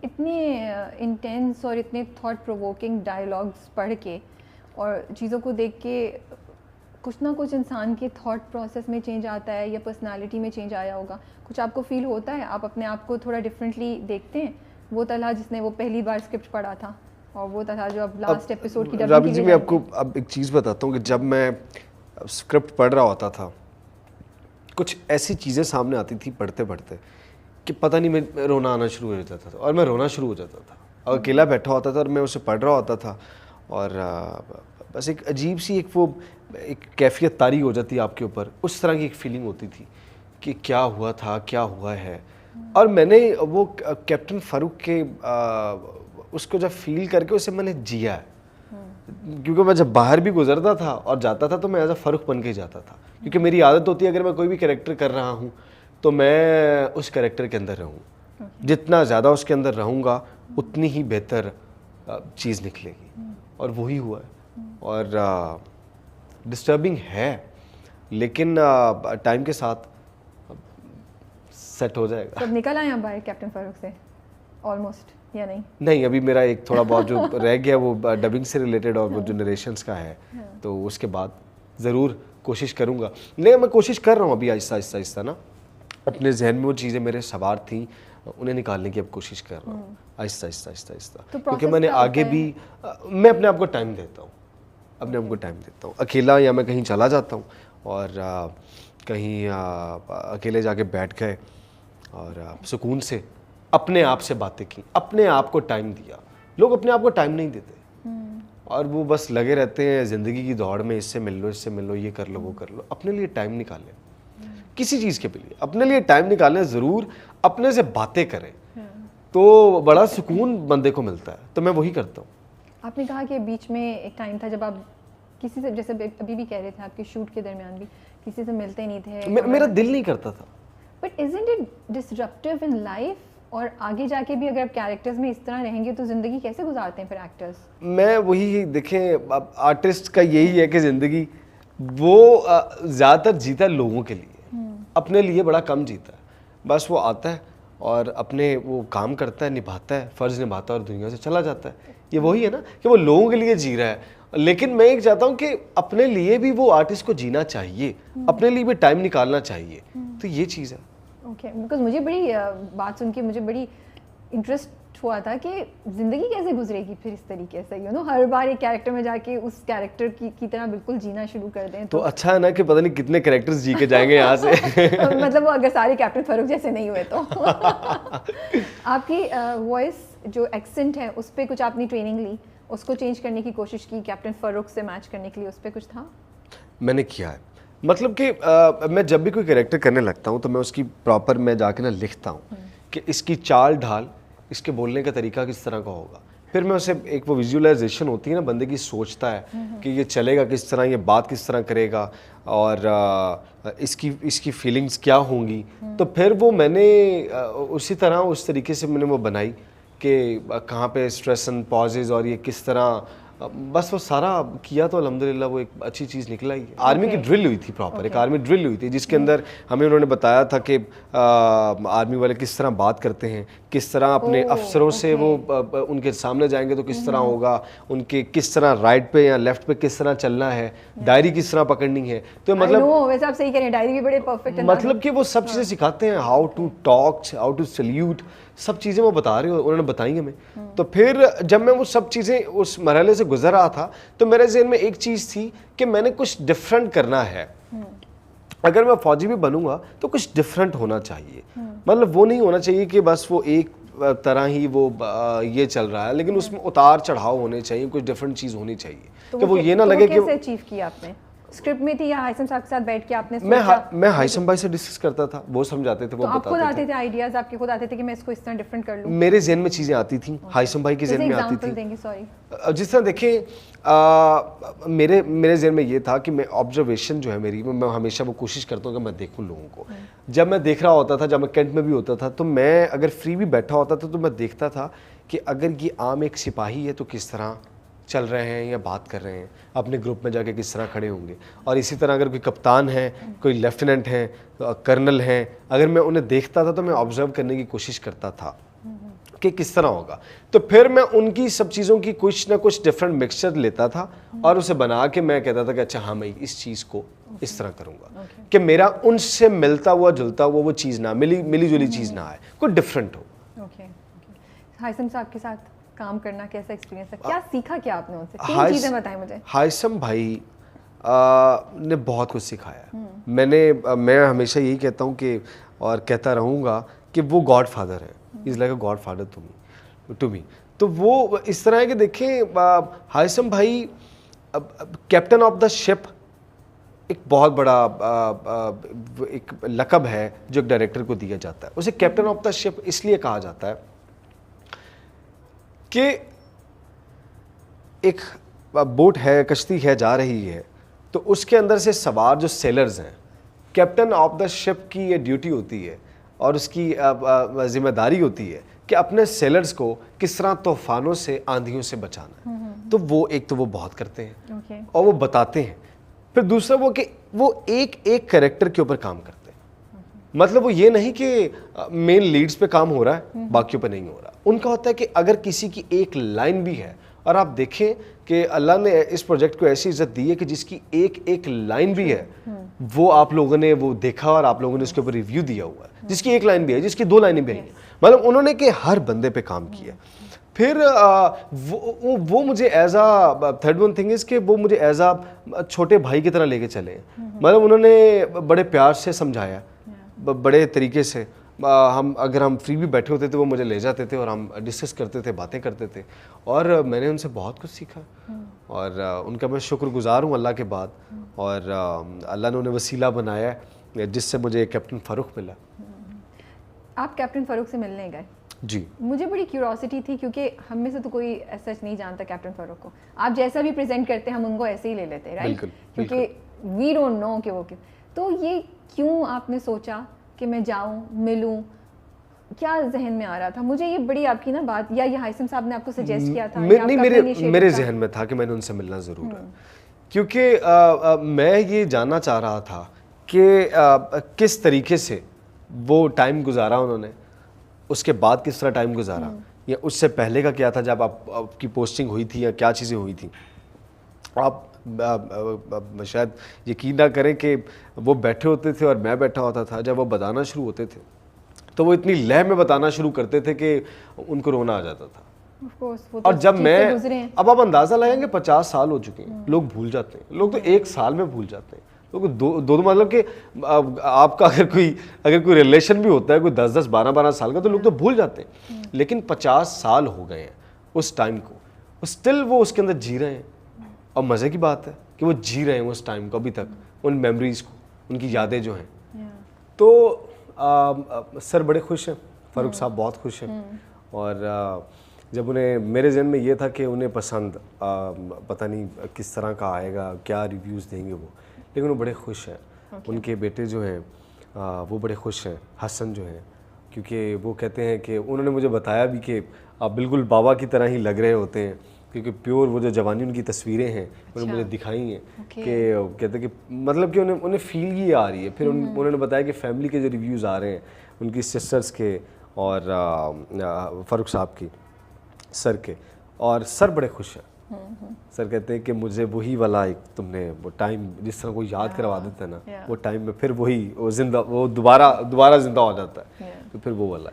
इतने इंटेंस और इतने थॉट प्रोवोकिंग डायलॉग्स पढ़ के और चीज़ों को देख के कुछ ना कुछ इंसान के थॉट प्रोसेस में चेंज आता है या पर्सनालिटी में चेंज आया होगा, कुछ आपको फील होता है? आप अपने आप को थोड़ा डिफरेंटली देखते हैं? वो तलहा जिसने वो पहली बार स्क्रिप्ट पढ़ा था और वो तलहा जो अब लास्ट एपिसोड की राबी जी, मैं आपको अब एक चीज़ बताता हूँ कि जब मैं स्क्रिप्ट पढ़ रहा होता था, कुछ ऐसी चीज़ें सामने आती थी पढ़ते पढ़ते कि पता नहीं, मैं रोना आना शुरू हो जाता था और मैं रोना शुरू हो जाता था और अकेला बैठा होता था और मैं उसे पढ़ रहा होता था और बस एक अजीब सी एक कैफियत तारी हो जाती आपके ऊपर, उस तरह की एक फीलिंग होती थी कि क्या हुआ था, क्या हुआ है। और मैंने वो कैप्टन फ़ारूक के उसको जब फील करके उसे मैंने जिया है, क्योंकि मैं जब बाहर भी गुजरता था और जाता था तो मैं एज अ फ़ारूक बन के जाता था, क्योंकि मेरी आदत होती है अगर मैं कोई भी कैरेक्टर कर रहा हूँ तो मैं उस कैरेक्टर के अंदर रहूँ। जितना ज़्यादा उसके अंदर रहूँगा उतनी ही बेहतर चीज़ निकलेगी और वही हुआ है। और डिस्टर्बिंग है लेकिन टाइम के साथ सेट हो जाएगा। सब निकल आए बाहर कैप्टन फ़ारूक से ऑलमोस्ट या नहीं? नहीं, अभी मेरा एक थोड़ा बहुत जो रह गया वो डबिंग से रिलेटेड और वो जो नरेशंस का है, तो उसके बाद ज़रूर कोशिश करूँगा। नहीं, मैं कोशिश कर रहा हूँ अभी आहिस्ता आहिस्ता ना, अपने जहन में वो चीज़ें मेरे सवार थी उन्हें निकालने की अब कोशिश कर रहा हूँ आहिस्ता आहिस्ता, क्योंकि मैंने आगे भी मैं अपने आप को टाइम देता हूँ, अपने आप को टाइम देता हूँ। अकेला या मैं कहीं चला जाता हूँ और कहीं अकेले जाके बैठ गए और सुकून से अपने आप से बातें की, अपने आप को टाइम दिया। लोग अपने आप को टाइम नहीं देते और वो बस लगे रहते हैं ज़िंदगी की दौड़ में, इससे मिल लो, ये कर लो, वो कर लो। अपने लिए टाइम निकालें, किसी चीज़ के लिए अपने लिए टाइम निकालें, ज़रूर अपने से बातें करें तो बड़ा सुकून बंदे को मिलता है। तो मैं वही करता हूँ। आपने कहा कि बीच में एक टाइम था जब आप किसी से, जैसे अभी भी कह रहे थे, आपके शूट के दरमियान भी किसी से मिलते नहीं थे, मेरा दिल नहीं करता था। But isn't it disruptive in life? और आगे जाके भी अगर आप कैरेक्टर्स में इस तरह रहेंगे तो ज़िंदगी कैसे गुजारते हैं फिर एक्टर्स? मैं वही, देखें आर्टिस्ट का यही है कि ज़िंदगी वो ज़्यादातर जीता है लोगों के लिए, अपने लिए बड़ा कम जीता है। बस वो आता है और अपने वो काम करता है, निभाता है, फ़र्ज़ निभाता है और दुनिया से चला जाता है। ये वही है ना कि वो लोगों के लिए जी रहा है, लेकिन मैं एक चाहता हूँ कि अपने लिए भी वो आर्टिस्ट को जीना चाहिए, अपने लिए भी टाइम निकालना चाहिए। तो ये चीज़ है। ओके, बिकॉज मुझे बड़ी बात सुन के मुझे बड़ी इंटरेस्ट हुआ था कि ज़िंदगी कैसे गुजरेगी फिर इस तरीके से, यू नो, हर बार एक कैरेक्टर में जाके उस कैरेक्टर की तरह बिल्कुल जीना शुरू कर दें। तो अच्छा है ना कि पता नहीं कितने कैरेक्टर्स जी के जाएंगे यहाँ से। मतलब वो अगर सारे कैप्टन फ़ारूक जैसे नहीं हुए तो। आपकी वॉइस जो एक्सेंट है उस पर कुछ आपने ट्रेनिंग ली, उसको चेंज करने की कोशिश की कैप्टन फ़ारूक से मैच करने के लिए, उस पर कुछ था? मैंने किया है, मतलब कि मैं जब भी कोई कैरेक्टर करने लगता हूँ तो मैं उसकी प्रॉपर मैं जाके ना लिखता हूँ कि इसकी चाल ढाल, इसके बोलने का तरीका किस तरह का होगा। फिर मैं उसे एक वो विजुअलाइजेशन होती है ना, बंदे की सोचता है कि ये चलेगा किस तरह, ये बात किस तरह करेगा और इसकी फीलिंग्स क्या होंगी। तो फिर वो मैंने उसी तरह उस तरीके से मैंने वो बनाई कि कहाँ पे स्ट्रेस एंड पॉजेज और ये किस तरह, बस वो सारा किया तो अल्हम्दुलिल्लाह वो एक अच्छी चीज़ निकल आई। आर्मी की ड्रिल हुई थी प्रॉपर, एक आर्मी ड्रिल हुई थी जिसके अंदर हमें उन्होंने बताया था कि आर्मी वाले किस तरह बात करते हैं, किस तरह अपने अफसरों से वो उनके सामने जाएंगे तो किस तरह होगा, उनके किस तरह राइट पे या लेफ्ट पे किस तरह चलना है, डायरी किस तरह पकड़नी है। तो मतलब वैसे आप सही कह रहे हैं, डायरी भी बड़े परफेक्ट है, मतलब कि वो सब चीज़ें सिखाते हैं, how to talk, how to salute, सब चीज़ें वो बता रहे हो, उन्होंने बताई हमें। तो फिर जब मैं वो सब चीज़ें उस मरहले से गुजर रहा था तो मेरे ज़हन में एक चीज़ थी कि मैंने कुछ डिफरेंट करना है। अगर मैं फौजी भी बनूंगा तो कुछ डिफरेंट होना चाहिए, मतलब वो नहीं होना चाहिए कि बस वो एक तरह ही वो ये चल रहा है, लेकिन उसमें उतार चढ़ाव होने चाहिए, कुछ डिफरेंट चीज़ होनी चाहिए तो कि वो ये ना लगे कि। कैसे अचीव किया आपने? स्क्रिप्ट में थी या हाइसम साहब के साथ बैठ के आपने मैं हाइसम भाई से डिस्कस करता था, वो समझाते थे, वो बताते थे। खुद आते थे आइडियाज आपके, खुद आते थे कि मैं इसको इस तरह डिफरेंट कर लूं? मेरे ज़हन में चीज़ें आती थी, हाइसम भाई के ज़हन में आती थी। देंगे, सॉरी। जिस तरह देखें मेरे ज़हन में ये था कि मैं ऑब्जर्वेशन जो है मेरी, मैं हमेशा वो कोशिश करता हूँ कि मैं देखूँ लोगों को। जब मैं देख रहा होता था, जब मैं कैंट में भी होता था, तो मैं अगर फ्री भी बैठा होता था तो मैं देखता था कि अगर ये आम एक सिपाही है तो किस तरह चल रहे हैं या बात कर रहे हैं, अपने ग्रुप में जाके किस तरह खड़े होंगे। और इसी तरह अगर कोई कप्तान है, कोई लेफ्टिनेंट है, कर्नल हैं, अगर मैं उन्हें देखता था तो मैं ऑब्जर्व करने की कोशिश करता था। कि किस तरह होगा। तो फिर मैं उनकी सब चीज़ों की कुछ ना कुछ डिफरेंट मिक्सचर लेता था और उसे बना के मैं कहता था कि अच्छा हाँ मैं इस चीज़ को इस तरह करूँगा कि मेरा उनसे मिलता हुआ जुलता हुआ वो चीज़ ना मिली जुली चीज़ ना आए, कुछ डिफरेंट हो। ओके। हाइसम साहब के साथ काम करना कैसा एक्सपीरियंस है, क्या सीखा क्या आपने उनसे, 3 चीज़ें बताएं मुझे। हाइसम भाई ने बहुत कुछ सिखाया। मैं हमेशा यही कहता हूँ कि और कहता रहूँगा कि वो गॉड फादर है, is like a god father to me. तो वो इस तरह है कि देखें हाइसम भाई कैप्टन ऑफ द शिप एक बहुत बड़ा एक लक़ब है जो एक डायरेक्टर को दिया जाता है। उसे कैप्टन ऑफ द शिप इसलिए कहा जाता है कि एक बोट है, कश्ती है, जा रही है, तो उसके अंदर से सवार जो सेलर्स हैं, कैप्टन ऑफ द शिप की ये ड्यूटी होती है और उसकी जिम्मेदारी होती है कि अपने सेलर्स को किस तरह तूफानों से, आंधियों से बचाना है। तो वो एक तो वो बहुत करते हैं और वो बताते हैं। फिर दूसरा वो कि वो एक एक कैरेक्टर के ऊपर काम करते हैं। मतलब वो ये नहीं कि मेन लीड्स पे काम हो रहा है, बाकियों पे नहीं हो रहा। उनका होता है कि अगर किसी की एक लाइन भी है, और आप देखें कि अल्लाह ने इस प्रोजेक्ट को ऐसी इज्जत दी है कि जिसकी एक एक लाइन भी है वो आप लोगों ने वो देखा और आप लोगों ने उसके ऊपर रिव्यू दिया हुआ है। जिसकी एक लाइन भी है, जिसकी 2 लाइनें भी हैं, मतलब उन्होंने कि हर बंदे पे काम किया। फिर वो मुझे as a third one thing is कि वो मुझे एज आ छोटे भाई की तरह लेके चले। मतलब उन्होंने बड़े प्यार से समझाया, बड़े तरीके से। अगर हम फ्री भी बैठे होते थे वो मुझे ले जाते थे और हम डिस्कस करते थे, बातें करते थे, और मैंने उनसे बहुत कुछ सीखा। और उनका मैं शुक्रगुजार हूँ अल्लाह के बाद। और अल्लाह ने उन्हें वसीला बनाया है जिससे मुझे कैप्टन फ़ारूक मिला। आप कैप्टन फ़ारूक से मिलने गए? जी, मुझे बड़ी क्यूरोसिटी थी क्योंकि हम में से तो कोई सच नहीं जानता कैप्टन फ़ारूक को। आप जैसा भी प्रेजेंट करते हैं हम उनको ऐसे ही ले लेते हैं, राइट? क्योंकि वी डोंट नो कि वो क्यों। तो ये क्यों आपने सोचा कि मैं जाऊं, मिलूं, क्या जहन में आ रहा था? मुझे ये बड़ी आपकी ना बात, या ये हाइसम साहब ने आपको सजेस्ट किया था? नहीं, मेरे जहन में था कि मैंने उनसे मिलना ज़रूर है। क्योंकि मैं ये जानना चाह रहा था कि किस तरीके से वो टाइम गुजारा उन्होंने, उसके बाद किस तरह टाइम गुजारा, या उससे पहले का क्या था जब आपकी पोस्टिंग हुई थी, या क्या चीज़ें हुई थी। आप शायद यकीन ना करें कि वो बैठे होते थे और मैं बैठा होता था। जब वो बताना शुरू होते थे तो वो इतनी लय में बताना शुरू करते थे कि उनको रोना आ जाता था। और जब मैं, अब आप अंदाज़ा लगाएंगे 50 साल हो चुके हैं, लोग भूल जाते हैं। लोग तो 1 साल में भूल जाते हैं। लोग दो मतलब कि आपका अगर कोई रिलेशन भी होता है कोई 10-10, 12-12 साल का, तो लोग तो भूल जाते हैं। लेकिन 50 साल हो गए हैं उस टाइम को, स्टिल वो उसके अंदर जी रहे हैं। और मज़े की बात है कि वो जी रहे हैं उस टाइम को अभी तक, उन मेमोरीज़ को, उनकी यादें जो हैं। तो सर बड़े खुश हैं, फ़ारूक साहब बहुत खुश हैं। और जब उन्हें, मेरे जहन में ये था कि उन्हें पसंद पता नहीं किस तरह का आएगा, क्या रिव्यूज़ देंगे वो, लेकिन वो बड़े खुश हैं। उनके बेटे जो हैं वो बड़े खुश हैं, हसन जो हैं, क्योंकि वो कहते हैं कि उन्होंने मुझे बताया भी कि आप बिल्कुल बाबा की तरह ही लग रहे होते हैं, क्योंकि प्योर वो जो जवानी उनकी तस्वीरें हैं उन्होंने मुझे दिखाई हैं। कि कहते हैं कि मतलब कि उन्हें फील ही आ रही है। फिर उन्होंने बताया कि फैमिली के जो रिव्यूज़ आ रहे हैं उनकी सिस्टर्स के और फ़ारूक साहब की, सर के, और सर बड़े खुश हैं। सर कहते हैं कि मुझे वही वाला एक तुमने वो टाइम जिस तरह को याद करवा देते हैं ना, वो टाइम में फिर वही वो दोबारा जिंदा हो जाता है। तो फिर वो वाला